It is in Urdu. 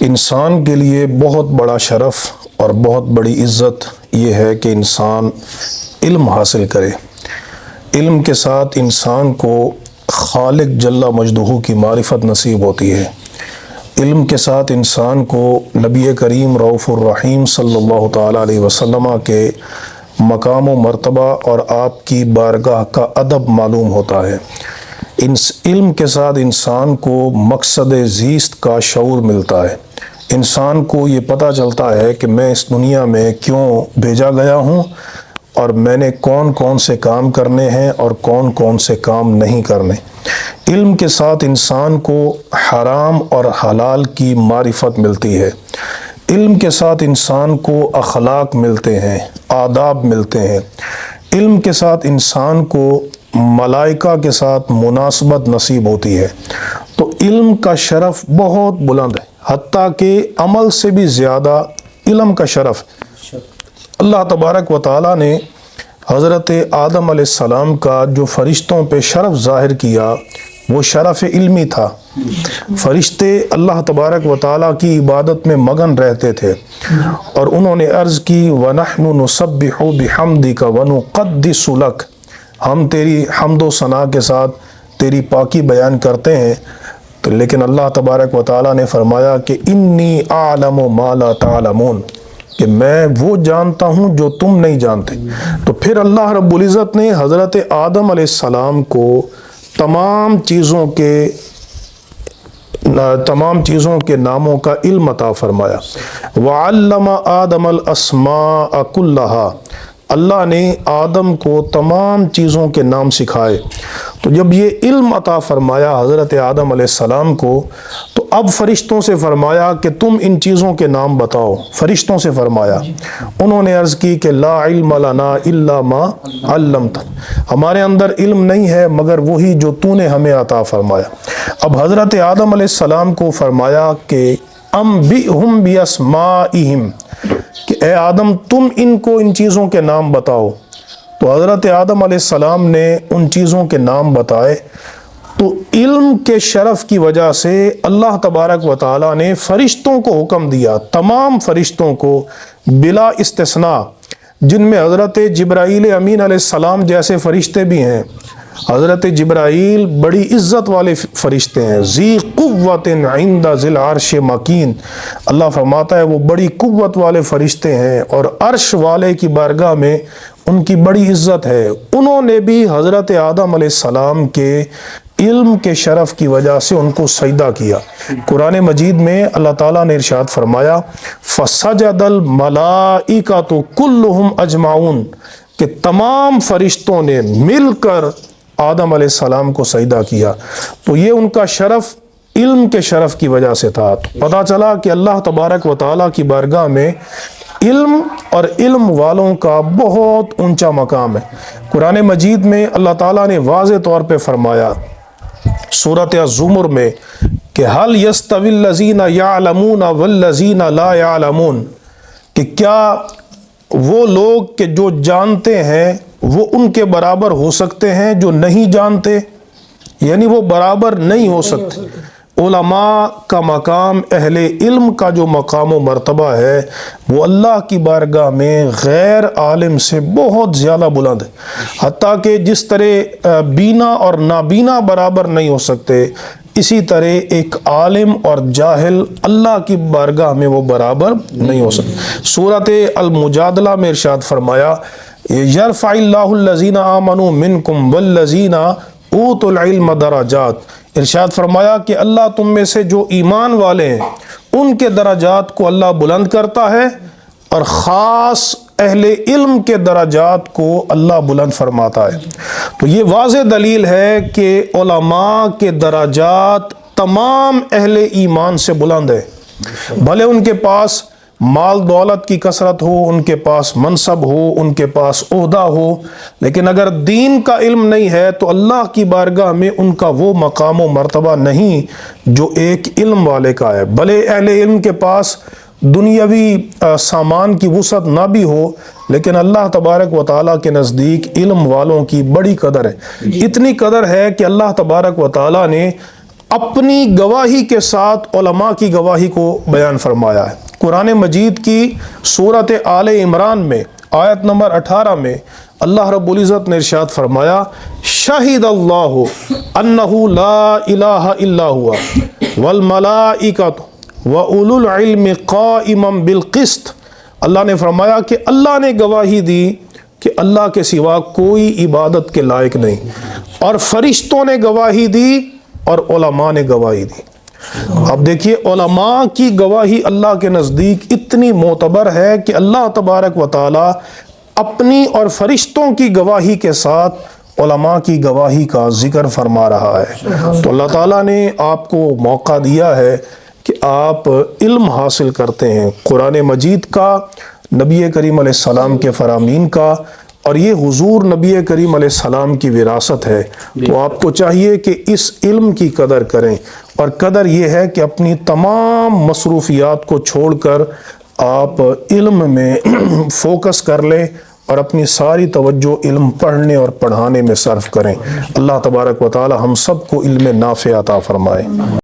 انسان کے لیے بہت بڑا شرف اور بہت بڑی عزت یہ ہے کہ انسان علم حاصل کرے۔ علم کے ساتھ انسان کو خالق جل مجدہ کی معرفت نصیب ہوتی ہے۔ علم کے ساتھ انسان کو نبی کریم رؤوف الرحیم صلی اللہ تعالیٰ علیہ وسلم کے مقام و مرتبہ اور آپ کی بارگاہ کا ادب معلوم ہوتا ہے۔ علم کے ساتھ انسان کو مقصد زیست کا شعور ملتا ہے۔ انسان کو یہ پتہ چلتا ہے کہ میں اس دنیا میں کیوں بھیجا گیا ہوں اور میں نے کون کون سے کام کرنے ہیں اور کون کون سے کام نہیں کرنے۔ علم کے ساتھ انسان کو حرام اور حلال کی معرفت ملتی ہے۔ علم کے ساتھ انسان کو اخلاق ملتے ہیں، آداب ملتے ہیں۔ علم کے ساتھ انسان کو ملائکہ کے ساتھ مناسبت نصیب ہوتی ہے۔ تو علم کا شرف بہت بلند ہے، حتیٰ کہ عمل سے بھی زیادہ علم کا شرف۔ اللہ تبارک و تعالیٰ نے حضرت آدم علیہ السلام کا جو فرشتوں پہ شرف ظاہر کیا وہ شرف علمی تھا۔ فرشتے اللہ تبارک و تعالیٰ کی عبادت میں مگن رہتے تھے اور انہوں نے عرض کی وَنَحْنُ نُسَبِّحُ بِحَمْدِكَ وَنُقَدِّسُ لَكَ، ہم تیری حمد و ثنا کے ساتھ تیری پاکی بیان کرتے ہیں۔ تو لیکن اللہ تبارک و تعالیٰ نے فرمایا کہ انی اعلم ما لا تعلمون، کہ میں وہ جانتا ہوں جو تم نہیں جانتے۔ تو پھر اللہ رب العزت نے حضرت آدم علیہ السلام کو تمام چیزوں کے ناموں کا علم عطا فرمایا۔ وَعَلَّمَ آدَمَ الْأَسْمَاءَ كُلَّهَا، اللہ نے آدم کو تمام چیزوں کے نام سکھائے۔ تو جب یہ علم عطا فرمایا حضرت آدم علیہ السلام کو، تو اب فرشتوں سے فرمایا کہ تم ان چیزوں کے نام بتاؤ۔ فرشتوں سے فرمایا، انہوں نے عرض کی کہ لا علم لنا الا ما علمتنا، ہمارے اندر علم نہیں ہے مگر وہی جو تو نے ہمیں عطا فرمایا۔ اب حضرت آدم علیہ السلام کو فرمایا کہ انبئہم باسمائہم، کہ اے آدم تم ان کو ان چیزوں کے نام بتاؤ۔ تو حضرت آدم علیہ السلام نے ان چیزوں کے نام بتائے۔ تو علم کے شرف کی وجہ سے اللہ تبارک و تعالیٰ نے فرشتوں کو حکم دیا، تمام فرشتوں کو بلا استثناء، جن میں حضرت جبرائیل امین علیہ السلام جیسے فرشتے بھی ہیں۔ حضرت جبرائیل بڑی عزت والے فرشتے ہیں، ذی قوت عند ذی العرش مکین، اللہ فرماتا ہے وہ بڑی قوت والے فرشتے ہیں اور عرش والے کی بارگاہ میں ان کی بڑی عزت ہے۔ انہوں نے بھی حضرت آدم علیہ السلام کے علم کے شرف کی وجہ سے ان کو سجدہ کیا۔ قرآن مجید میں اللہ تعالیٰ نے ارشاد فرمایا فَسَجَدَ الْمَلَائِكَةُ كُلُّهُمْ أَجْمَعُونَ، کہ تمام فرشتوں نے مل کر آدم علیہ السلام کو سجدہ کیا۔ تو یہ ان کا شرف علم کے شرف کی وجہ سے تھا۔ پتہ چلا کہ اللہ تبارک و تعالیٰ کی بارگاہ میں علم اور علم والوں کا بہت اونچا مقام ہے۔ قرآن مجید میں اللہ تعالیٰ نے واضح طور پہ فرمایا سورۃ الزمر میں کہ هل يستوي الذين يعلمون والذين لا يعلمون، کہ کیا وہ لوگ کہ جو جانتے ہیں وہ ان کے برابر ہو سکتے ہیں جو نہیں جانتے، یعنی وہ برابر نہیں ہو سکتے۔ علماء کا مقام، اہل علم کا جو مقام و مرتبہ ہے وہ اللہ کی بارگاہ میں غیر عالم سے بہت زیادہ بلند ہے۔ حتیٰ کہ جس طرح بینا اور نابینا برابر نہیں ہو سکتے، اسی طرح ایک عالم اور جاہل اللہ کی بارگاہ میں وہ برابر نہیں ہو سکتے۔ سورۃ المجادلہ میں ارشاد فرمایا یرفع اللہ الذین آمنوا منکم والذین اوتوا العلم درجات، ارشاد فرمایا کہ اللہ تم میں سے جو ایمان والے ہیں ان کے درجات کو اللہ بلند کرتا ہے اور خاص اہل علم کے درجات کو اللہ بلند فرماتا ہے۔ تو یہ واضح دلیل ہے کہ علماء کے درجات تمام اہل ایمان سے بلند ہے، بھلے ان کے پاس مال دولت کی کثرت ہو، ان کے پاس منصب ہو، ان کے پاس عہدہ ہو، لیکن اگر دین کا علم نہیں ہے تو اللہ کی بارگاہ میں ان کا وہ مقام و مرتبہ نہیں جو ایک علم والے کا ہے۔ بھلے اہل علم کے پاس دنیاوی سامان کی وسعت نہ بھی ہو، لیکن اللہ تبارک و تعالیٰ کے نزدیک علم والوں کی بڑی قدر ہے۔ اتنی قدر ہے کہ اللہ تبارک و تعالیٰ نے اپنی گواہی کے ساتھ علماء کی گواہی کو بیان فرمایا ہے۔ قرآن مجید کی سورۃ آل عمران میں آیت نمبر 18 میں اللہ رب العزت نے ارشاد فرمایا شہد اللہ انہ لا الہ الا ہوا والملائکۃ واولو العلم قائما بالقسط۔ اللہ نے فرمایا کہ اللہ نے گواہی دی کہ اللہ کے سوا کوئی عبادت کے لائق نہیں، اور فرشتوں نے گواہی دی اور علماء نے گواہی دی۔ اب دیکھیے علماء کی گواہی اللہ کے نزدیک اتنی معتبر ہے کہ اللہ تبارک و تعالی اپنی اور فرشتوں کی گواہی کے ساتھ علماء کی گواہی کا ذکر فرما رہا ہے۔ تو اللہ تعالیٰ نے آپ کو موقع دیا ہے کہ آپ علم حاصل کرتے ہیں قرآن مجید کا، نبی کریم علیہ السلام کے فرامین کا، اور یہ حضور نبی کریم علیہ السلام کی وراثت ہے۔ تو آپ کو چاہیے کہ اس علم کی قدر کریں، اور قدر یہ ہے کہ اپنی تمام مصروفیات کو چھوڑ کر آپ علم میں فوکس کر لیں اور اپنی ساری توجہ علم پڑھنے اور پڑھانے میں صرف کریں۔ اللہ تبارک و تعالی ہم سب کو علم نافع عطا فرمائے۔